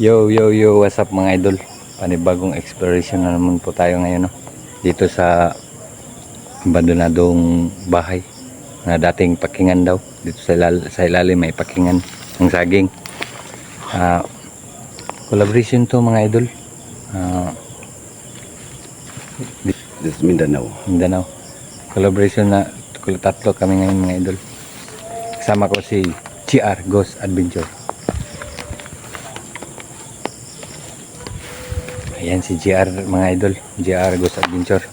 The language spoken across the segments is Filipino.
Yo, yo, yo, what's up mga idol? Panibagong exploration na naman po tayo ngayon, no? Dito sa abandonadong bahay na dating pakingan daw. Dito sa ilalim may pakingan ng saging. Collaboration to mga idol. This is Mindanao. Mindanao. Collaboration na tatlo kami ngayon mga idol. Kasama ko si GR Ghost Adventure. Ayan si GR mga idol, GR Ghost Adventure.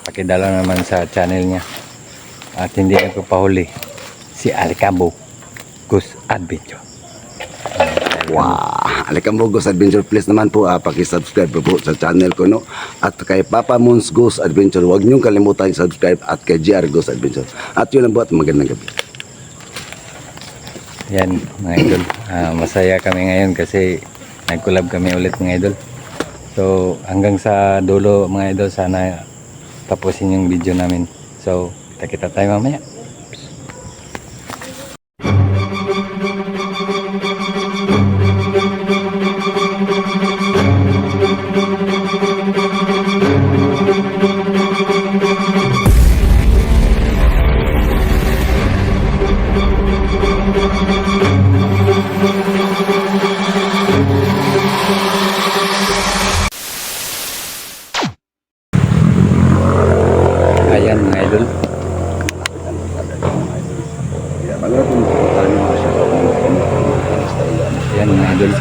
Pakidala naman sa channel niya. At hindi nagpapahuli si Alicambo Ghost Adventure. Wow! Alicambo Ghost Adventure, please naman po paki-subscribe po sa channel ko, no? At kay Papa Moons Ghost Adventure, huwag niyong kalimutan subscribe, at kay GR Ghost Adventure. At yun ang buhat, magandang gabi. Yan mga idol, masaya kami ngayon kasi nag-collab kami ulit mga idol. So hanggang sa dulo mga idol, sana tapusin yung video namin. So kita tayo mamaya. Ayan mga idol. Ayan mga idol.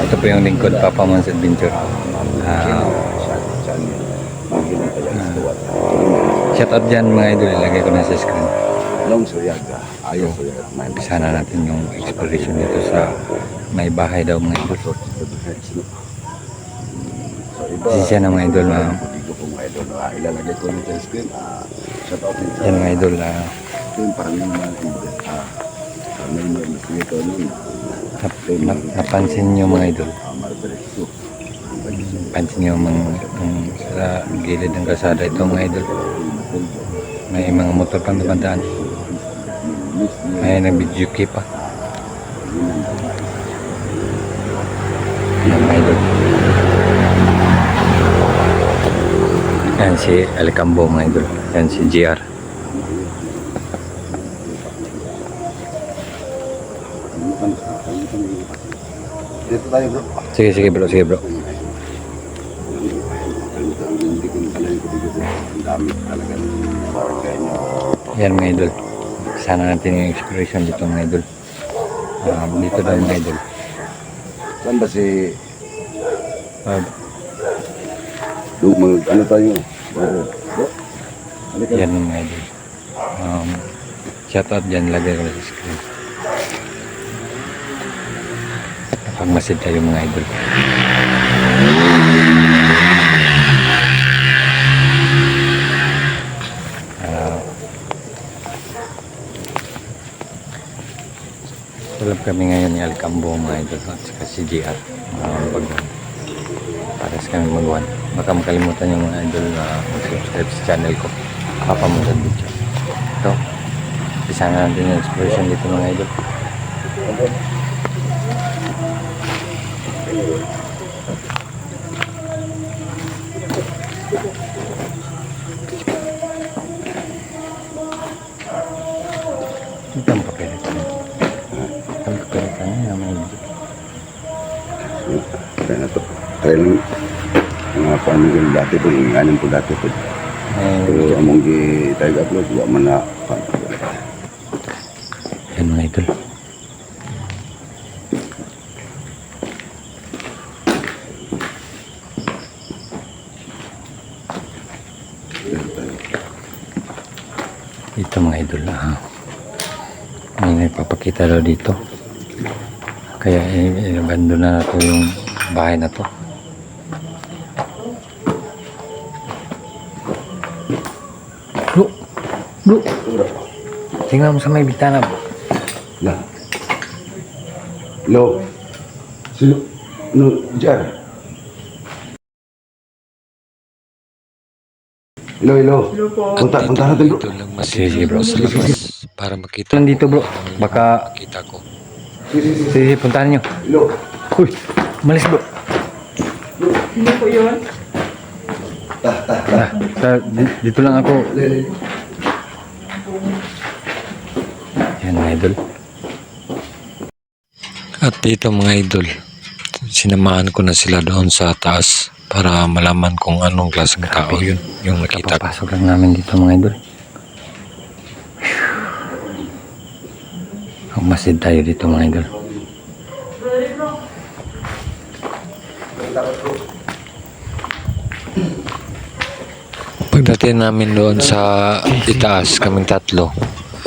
Ito po yung lingkod Papa Moons Adventure. Shout out dyan mga idol, ilagay ko na sa screen. Long Suryaga, ayaw Suryaga. Umpisa na natin yung exploration dito sa may bahay daw mga idol. Sisya na mga idol. Ilalagay ko nito sa screen. Shout out nito. Yan mga idol. Yung parang yung mga Napansin nyo mga idol. Pansin nyo sa gilid ng kalsada ito mga idol. May mga motor pang dumadaan. May nag-video pa. Yan mga idol. Yan si Alicambo mga idol. Yan si GR. Dito tayo, bro. Sige bro, sige bro. Ang dami talaga ng barangay nyo. Yan mga idol. Sana natin yung exploration dito mga idol. Dito daw mga idol. Saan ba si... ano tayo? Yan mga idol. Shoutout dyan, lagay ko na sa screen. Pagmasid tayo mga idol. Tulab kami ngayon ni Alicambo mga idol at saka si GR Bagwan. Pares kami magwan. Baka makalimutan yung mga idol na mag-subscribe sa channel ko, Papa Moons Adventure. Ito, isa na natin yung exploration dito mga idol. Ito ang papelitan. Ito ang papelitan niya mga idol. Kaya na to. Kaya lang, mga pamigil dati po, inganin po dati po. Pero among tayo upload, wala man na. Yan mga idol. Ito mga idol. May nagpapakita daw dito. Kaya inabandon na nato yung bahay na to. Bro, tingnan mo sa may bitana bro. Na. Lo. Sino? No, dyan. Hello. Punta natin bro. Sige bro, sa labas para makita. Nandito bro, baka makita ko. Sige, puntahan nyo. Hello. Uy, malis bro. Hindi po yun. Dito lang ako. Yan mga idol. At dito mga idol, sinamahan ko na sila doon sa taas para malaman kung anong klaseng tao yun yung nakita ko. Papasok lang namin dito mga idol. Masid tayo dito mga idol. Pagdating namin doon sa itaas, kaming tatlo,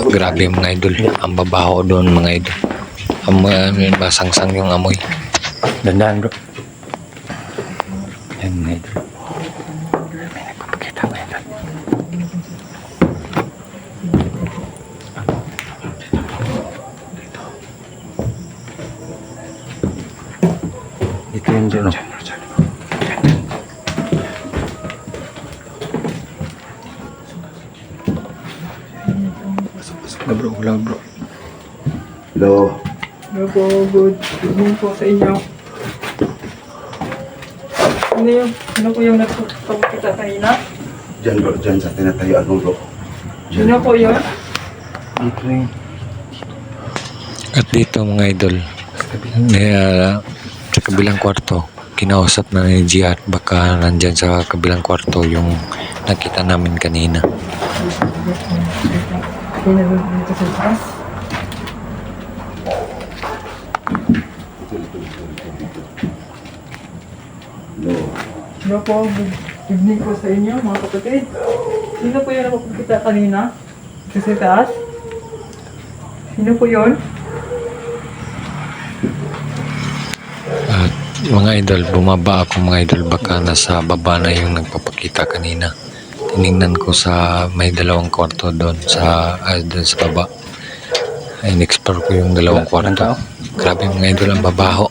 grabe mga idol, ang babaho doon mga idol. Basangsang yung amoy. Dandaan bro. Yan mga idol. May nagpapakita mga idol. Dito yun dyan. Bro, wala bro. Hello. Hello po, good evening po sa inyo. Ano po yung nagpapakita kanina? Diyan bro, diyan sa tinatayuan mo bro. Sino po yun? Dito yun. At dito mga idol, sa kabilang kwarto, kinausap na ni Gia at baka nandyan sa kabilang kwarto yung nakita namin kanina. Pinagod dito sa taas. Hello. Hello po, good evening po sa inyo mga kapatid. Sino po yung nagpapakita kanina? Dito sa taas? Sino po yun? At mga idol, bumaba ako mga idol, baka nasa baba na yung nagpapakita kanina. Tinignan ko sa may dalawang kwarto doon sa baba. Ay, in-explore ko yung dalawang kwarto. Grabe mga idol, ang babaho.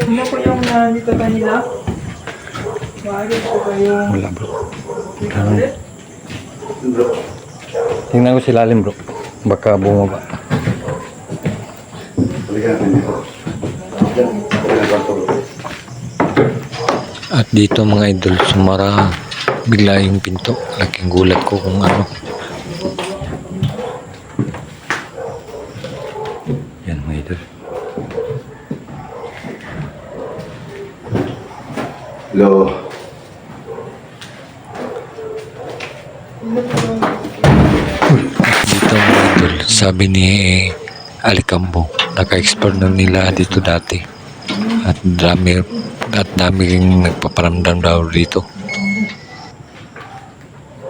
Sino po yung nandito kanina? Maaari po kayong... Wala bro. ulit? Bro. Tingnan ko si lalim bro. Baka bumaba. Balikan natin dito. Diyan, sa kabilang kwarto bro. At dito mga idol, sumara bigla yung pinto. Laking gulat ko kung ano. Yan mga idol. Hello. Dito mga idol, sabi ni Alicambo, naka-explore na nila dito dati. At dami ring nagpaparamdam daw dito.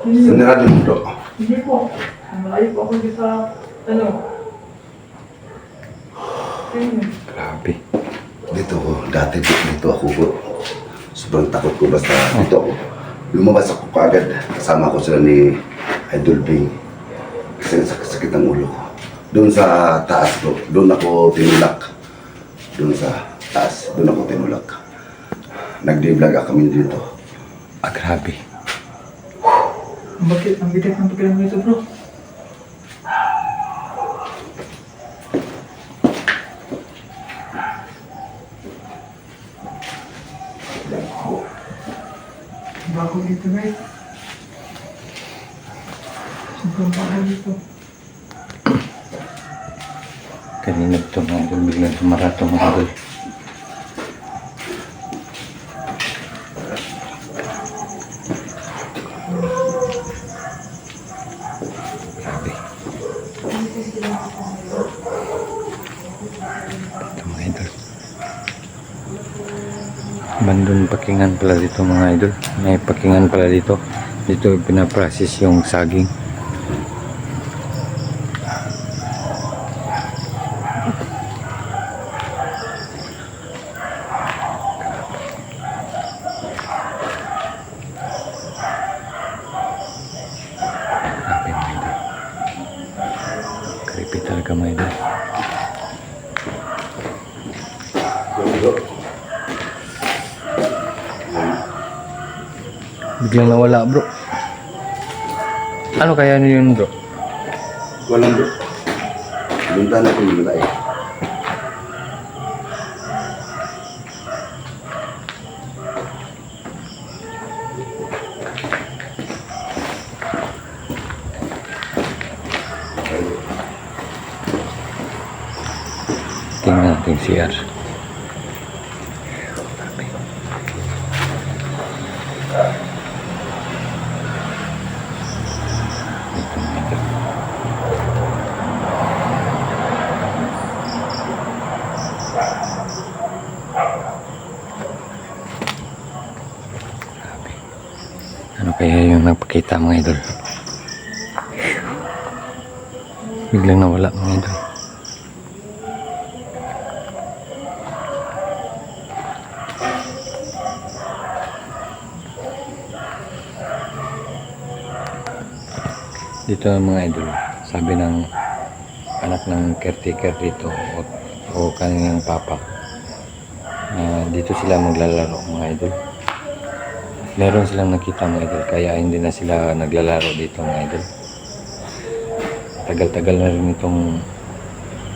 Saan na rin bro? Hindi po. Malayo po ako dito sa... Ano? Ayun. Grabe. Dito ako, dati dito ako bro. Sobrang takot ko basta dito ako. Lumabas ako kaagad. Kasama ko sila ni Idol Bing. Kasi sakit ang ulo ko. Doon sa taas bro, doon ako tinulak. Doon sa taas, doon ako tinulak. Nag-vlog kami dito. Ah, grabe. Bakit? Ang bigat ng pakiramdam nito, bro. Bago dito, guys. Sobrang bago dito. Kanina ito mga idol, biglang sumarato mga idol. Grabe. Ito mga idol. Bandun pakingan pala dito mga idol. May pakingan pala dito. Dito pinaprocess yung saging. Grabe mga idol. Creepy talaga mga idol. Biglang nawala bro. Ano kaya yun bro? Walang bro. Lunta na ko yung tayo. Tingnan natin si CR. Ito mga idol. Grabe. Ano kaya yung nagpakita mga idol? Biglang nawala mga idol. Dito mga idol, sabi ng anak ng caretaker dito o kanyang papa, dito sila maglalaro mga idol. Meron silang nakita mga idol, kaya hindi na sila naglalaro dito mga idol. Tagal-tagal na rin itong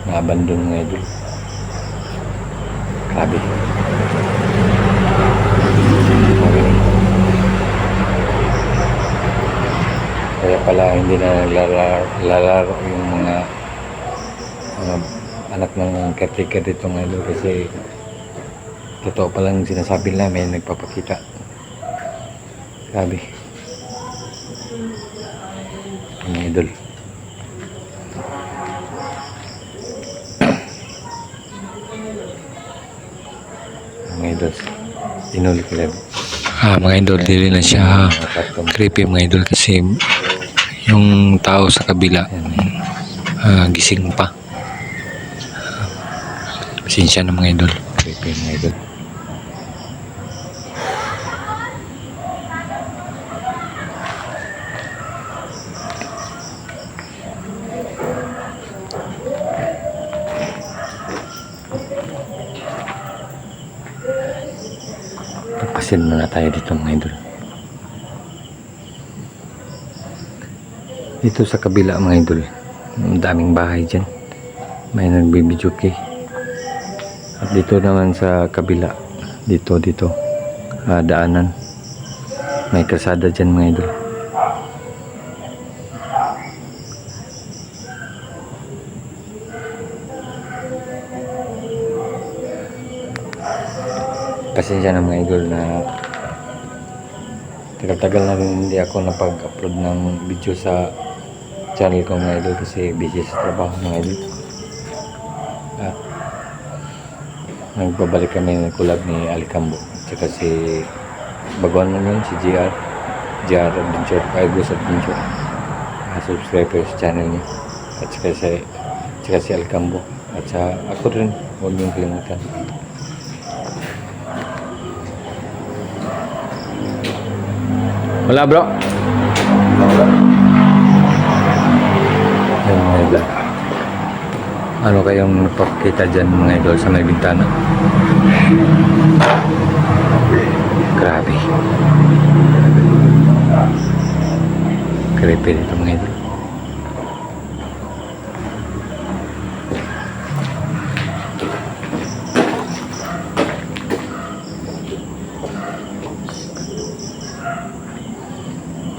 na-abandon mga idol. Grabe. Kaya pala hindi na naglalaro yung mga anak ng caretaker dito mga idol, kasi totoo palang sinasabi nila, may nagpapakita. Grabe. Mga idol. Mga idol. Inulit nila. Mga idol, dili na siya creepy mga idol, kasi yung tao sa kabila gising pa. Pasensya na mga idol. Creepy mga idol. Pagpasin muna tayo dito mga idol. Dito sa kabila mga idol, ang daming bahay dyan, may nagbibidyoke. At dito naman sa kabila, dito daanan, may kalsada dyan mga idol. Pasensya na mga idol na tagal-tagal na rin hindi ako napag-upload ng video sa channel ko mga idol, kasi busy sa trabaho mga idol. At nagbabalik kami ng collab ni Alicambo at saka si baguhan mo yun, si GR Adventure, Ghost Adventure. Subscribe kayo sa channel niya at saka si Alicambo at sa ako rin, huwag niyong kalimutan. Wala bro. Ayan mga idol. Ano kayong napakita dyan mga idol sa may bintana? Grabe. Creepy dito mga idol.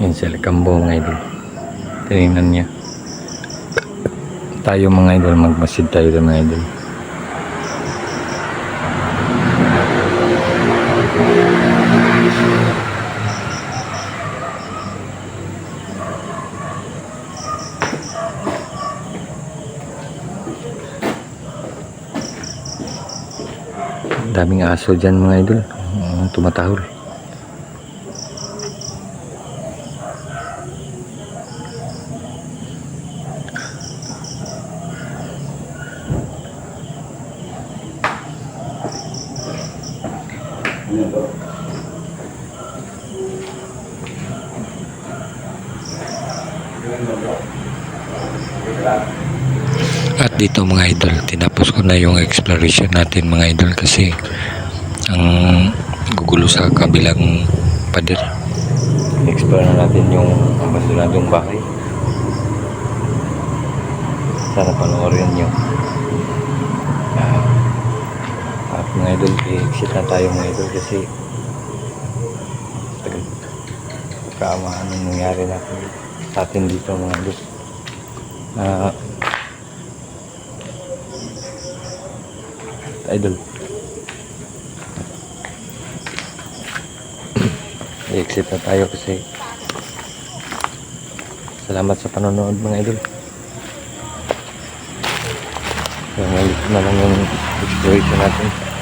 Yan si Alicambo mga idol. Tinignan niya. Tayo mga idol, magmasid tayo dito mga idol. Daming aso dyan mga idol, tumatahol. At dito mga idol, tinapos ko na yung exploration natin mga idol, kasi ang gugulo sa kabilang pader. Explore na natin yung abandonadong bahay. Sana panoorin nyo. At mga idol, i-exit na tayo mga idol, kasi kaamaan yung nangyari natin sa atin dito mga idol. idol. I-exit na tayo kasi salamat sa panonood mga idol. Ngayon na lang yung exploration natin.